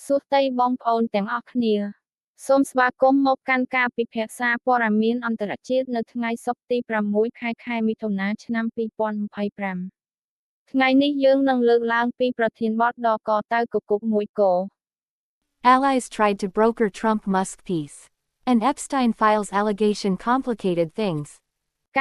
សួស្តីបងប្អូនទាំងអស់គ្នាសូមស្វាគមន៍មកកាន់ការពិភាក្សាព័ត៌មានអន្តរជាតិនៅថ្ងៃសុក្រទី6 ខែមិថុនាឆ្នាំ2025ថ្ងៃនេះយើងនឹងលើកឡើងពីប្រធានបទដ៏កតៅគគុកមួយគ Allies tried to broker Trump-Musk peace. And Epstein files allegation complicated things.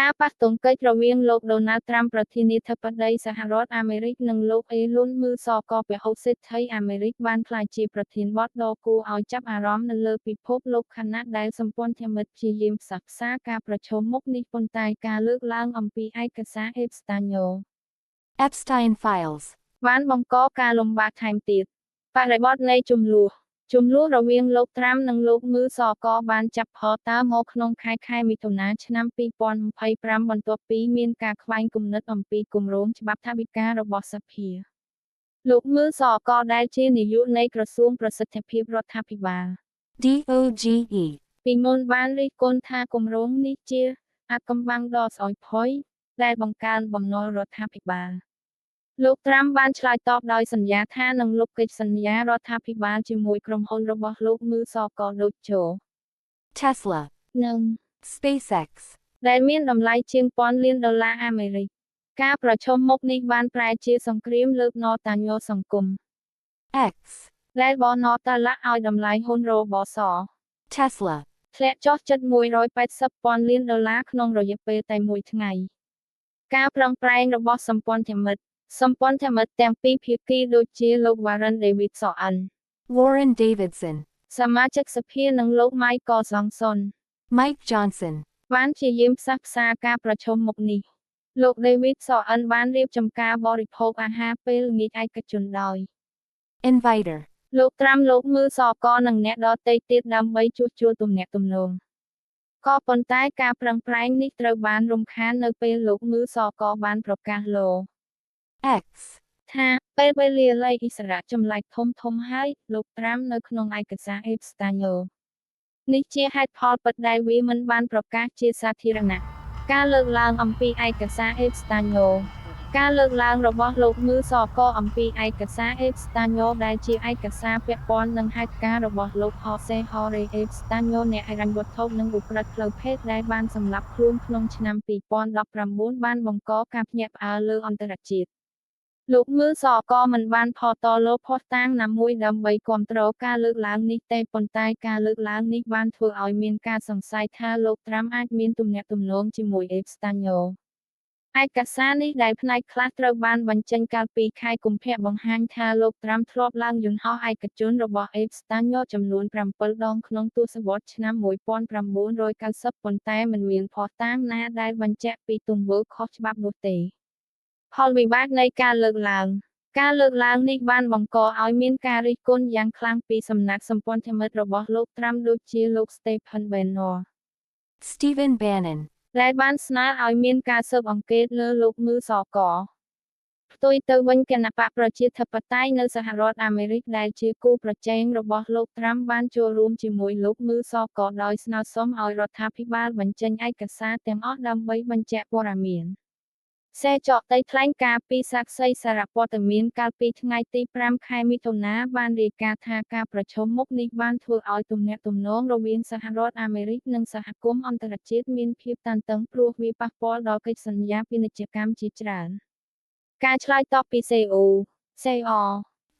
ការប៉ះទង្គិចរវាងលោក Donald Trump ប្រធានាធិបតីសហរដ្ឋអាមេរិកនិងលោក Elon Musk សកពហុសេដ្ឋីអាមេរិកបានក្លាយជាប្រធានបទដ៏គួរឲ្យចាប់អារម្មណ៍នៅលើពិភពលោកខណៈដែលសម្ព័ន្ធមិត្តព្យាយាមផ្សះផ្សាការប្រឈមមុខនេះប៉ុន្តែការលើកឡើងអំពីឯកសារ Epstein files. បានបង្កការលំបាកថែមទៀតបរិបទនៃចំនួនរវាងលោកត្រាំនិងលោកមឺសកបានចាប់ផតើមកក្នុងខែមិថុនាឆ្នាំ2025បន្ទាប់ពីមានការខ្វែងគំនិតអំពីគម្រោងច្បាប់ថវិការបស់សភាលោកមឺសកដែលជានាយកនៃក្រសួងប្រសិទ្ធភាពរដ្ឋាភិបាល DOGE. ពីមុនបានរិះគន់ថាគម្រោងនេះជាអាថ៌កំបាំងដ៏ស្អុយផុយដែលបង្កើនបំណុលរដ្ឋាភិបាលលោកត្រាំបានឆ្លើយតបដោយសន្យាថានឹងលុបកិច្ចសន្យារដ្ឋាភិបាលជាមួយក្រុមហ៊ុនរបស់លោកមឺសកដូចជ Tesla. និង SpaceX. ដែលមានតម្លៃជាង$1,000,000,000 អាមេរិកការប្រឈមមុខនេះបានប្រែជាសង្គ្រាមលើកណតាញ៉ូសង្គម X. ដែលបណតឡាក់ឲ្យតម្លៃហ៊ុនរបស Tesla. ធ្លាក់ចុះជិត$180,000,000,000ក្នុងរយៈពេលតែមួយថ្ងៃការប្រឹងប្រែងរបស់សម្ព័ន្ធមិត្តទាំងពីរភាគីដូចជាលោក Warren Davidson Warren Davidson. សមាជិកសភានិងលោក Michael Johnson Mike Johnson. បានព្យាយាមផ្សះផ្សាការប្រឈមមុខនេះលោក Davidson បានរៀបចំការបរិភោគអាហារពេលល្ងាចឯកជនដោយ Inviter. លោកត្រាំលោកមឺសកនិងអ្នកដទៃទៀតដើម្បីជួសជុលទំនាក់ទំនងក៏ប៉ុន្តែការប្រឹងប្រែងនេះត្រូវបានរំខាននៅពេលលោកមឺសកបានប្រកាសលោ X. ថាពេលវេលាល័យឥស្សរៈចម្លែកធំហើយលោកត្រាំនៅក្នុងឯកសារ Epstein នេះជាហេតុផលពិតដែលវាមិនបានប្រកាសជាសាធារណៈការលើកឡើងអំពីឯកសារ Epstein ការលើកឡើងរបស់លោកមឺសកអំពីឯកសារ Epstein ដែលជាឯកសារពាក់ព័ន្ធនឹងហេតុការណ៍របស់លោក Jose Jorge Epstein អ្នកហិរញ្ញវត្ថុនិងឧក្រិដ្ឋផ្លូវភេទដែលបានសម្លាប់ខ្លួនក្នុងឆ្នាំ2019បានបង្កការភ្ញាក់ផ្អើលលើអន្តរជាតិលោកមឺសកមិនបានផតលោភស្តាងណាមួយដើម្បីគាំទ្រការលើកឡើងនេះទេប៉ុន្តែការលើកឡើងនេះបានធ្វើឲ្យមានការសង្ស័យថាលោកត្រាំអាចមានទំនាក់ទំនងជាមួយ Epstein ឯកសារនេះដែលផ្នែកខ្លះត្រូវបានបញ្ចេញកាលពីខែកុម្ភៈបង្ហាញថាលោកត្រាំធ្លាប់ឡើងយន្តហោះឯកជនរបស់ Epstein ចំនួន7 ដងក្នុងទសវត្សរ៍ឆ្នាំ1990ប៉ុន្តែមិនមានភស្តុតាងណាដែលបញ្ជាក់ពីទង្វើខុសច្បាប់នោះទេផលវិបាកនៃការលើកឡើងនេះបានបង្កឲ្យមានការរិះគន់យ៉ាងខ្លាំងពីសំណាក់សម្ព័ន្ធមិត្តរបស់លោកត្រាំដូចជាលោក Stephen Bannon Stephen Bannon. ដែលបានស្នើឲ្យមានការស៊ើបអង្កេតលើលោកមឺសកផ្ទុយទៅវិញគណបក្សប្រជាធិបតេយ្យនៅសហរដ្ឋអាមេរិកដែលជាគូប្រជែងរបស់លោកត្រាំបានចូលរួមជាមួយលោកមឺសកដោយស្នើសុំឲ្យរដ្ឋាភិបាលបញ្ចេញឯកសារទាំងអស់ដើម្បីបញ្ជាក់ព័ត៌មានសេចក្តីថ្លែងការណ៍ពីសាក្សីសារព័ត៌មានកាលពីថ្ងៃទី5 ខែមិថុនាបានរាយការណ៍ថាការប្រឈមមុខនេះបានធ្វើឲ្យទំនាក់ទំនងរវាងសហរដ្ឋអាមេរិកនិងសហគមន៍អន្តរជាតិមានភាពតានតឹងព្រោះវាប៉ះពាល់ដល់កិច្ចសន្យាពាណិជ្ជកម្មជាច្រើនការឆ្លើយតបពី CR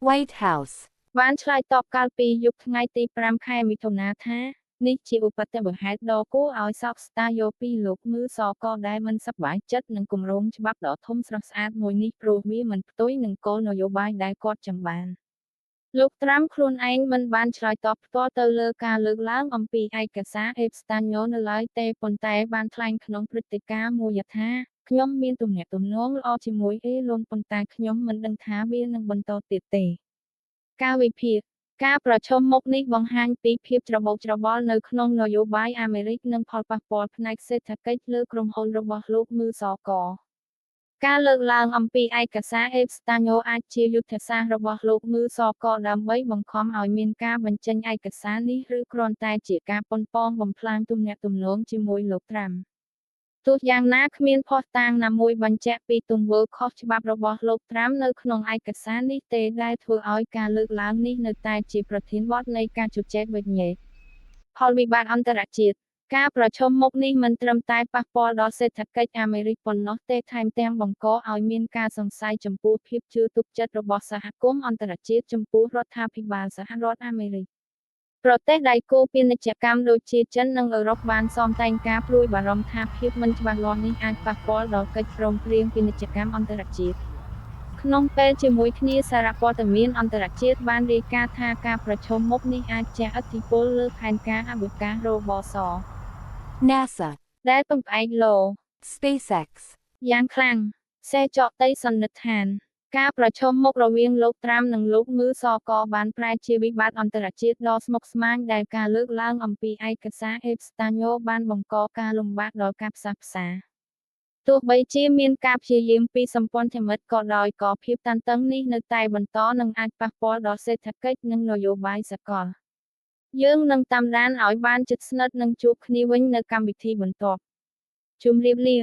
White House. បានឆ្លើយតបកាលពីយប់ថ្ងៃទី5 ខែមិថុនាថានេះជាឧបទ្ទវហេតុដ៏គួរឲ្យសោកស្ដាយពីលោកមឺសកដែលមិនសប្បាយចិត្តនឹងគម្រោងច្បាប់ដ៏ធំស្រស់ស្អាតមួយនេះព្រោះវាមិនផ្ទុយនឹងគោលនយោបាយដែលគាត់ចង់បានលោកត្រាំខ្លួនឯងមិនបានឆ្លើយតបផ្ទាល់ទៅលើការលើកឡើងអំពីឯកសារ Epstein នៅឡើយទេប៉ុន្តែបានថ្លែងក្នុងព្រឹត្តិការណ៍មួយថាខ្ញុំមានទំនាក់ទំនងល្អជាមួយ Elon ប៉ុន្តែខ្ញុំមិនដឹងថាវានឹងបន្តទៀតទេការវិភាគការប្រឈមមុខនេះបង្ហាញពីភាពច្របូកច្របល់នៅក្នុងនយោបាយអាមេរិកនិងផលប៉ះពាល់ផ្នែកសេដ្ឋកិច្ចលើក្រុមហ៊ុនរបស់លោកមឺសកការលើកឡើងអំពីឯកសារ Epstein អាចជាយុទ្ធសាស្ត្ររបស់លោកមឺសកដើម្បីបង្ខំឲ្យមានការបញ្ចេញឯកសារនេះឬគ្រាន់តែជាការប៉ុនប៉ងបំផ្លាញទំនាក់ទំនងជាមួយលោកត្រាំ ទោះយ៉ាងណាគ្មានភស្តុតាងណាមួយបញ្ជាក់ពីទង្វើខុសច្បាប់របស់លោកត្រាំនៅក្នុងឯកសារនេះទេដែលធ្វើឲ្យការលើកឡើងនេះនៅតែជាប្រធានបទនៃការជជែកវែកញែកផលវិបាកអន្តរជាតិការប្រជុំមុខនេះមិនត្រឹមតែប៉ះពាល់ដល់សេដ្ឋកិច្ចអាមេរិកប៉ុណ្ណោះទេថែមទាំងបង្កឲ្យមានការសង្ស័យចំពោះភាពជឿទុកចិត្តរបស់សហគមន៍អន្តរជាតិចំពោះរដ្ឋាភិបាលសហរដ្ឋអាមេរិកប្រទេសដៃគូពាណិជ្ជកម្មដូចជាចិននិងអឺរ៉ុបបានសមតែងការព្រួយបារម្ភថាភាពមិនច្បាស់លាស់នេះអាចប៉ះពាល់ដល់កិច្ចព្រមព្រៀងពាណិជ្ជកម្មអន្តរជាតិក្នុងពេលជាមួយគ្នាសារព័ត៌មានអន្តរជាតិបានរាយការណ៍ថាការប្រជុំមុខនេះអាចជះឥទ្ធិពលលើផែនការអវកាសរបស NASA, ដែលពឹងផ្អែកលើ SpaceX, យ៉ាងខ្លាំងសេចក្តីសន្និដ្ឋានការប្រជុំមុខរវាងលោកត្រាំនិងលោកងឺសកបានប្រែជាវិបត្តិអន្តរជាតិដ៏ស្មុគស្មាញដែលការលើកឡើងអំពីឯកសារអេបស្តាញូបានបង្កការលំបាកដល់ការផ្សះផ្សាទោះបីជាមានការព្យាយាមពីសម្ព័ន្ធមិត្តក៏ដោយក៏ភាពតានតឹងនេះនៅតែបន្តនិងអាចប៉ះពាល់ដល់សេដ្ឋកិច្ចនិងនយោបាយសកលយើងនឹងតាមដានឲ្យបានជិតស្និទ្ធនិងជួបគ្នាវិញនៅកម្មវិធីបន្ទាប់ជម្រាបលា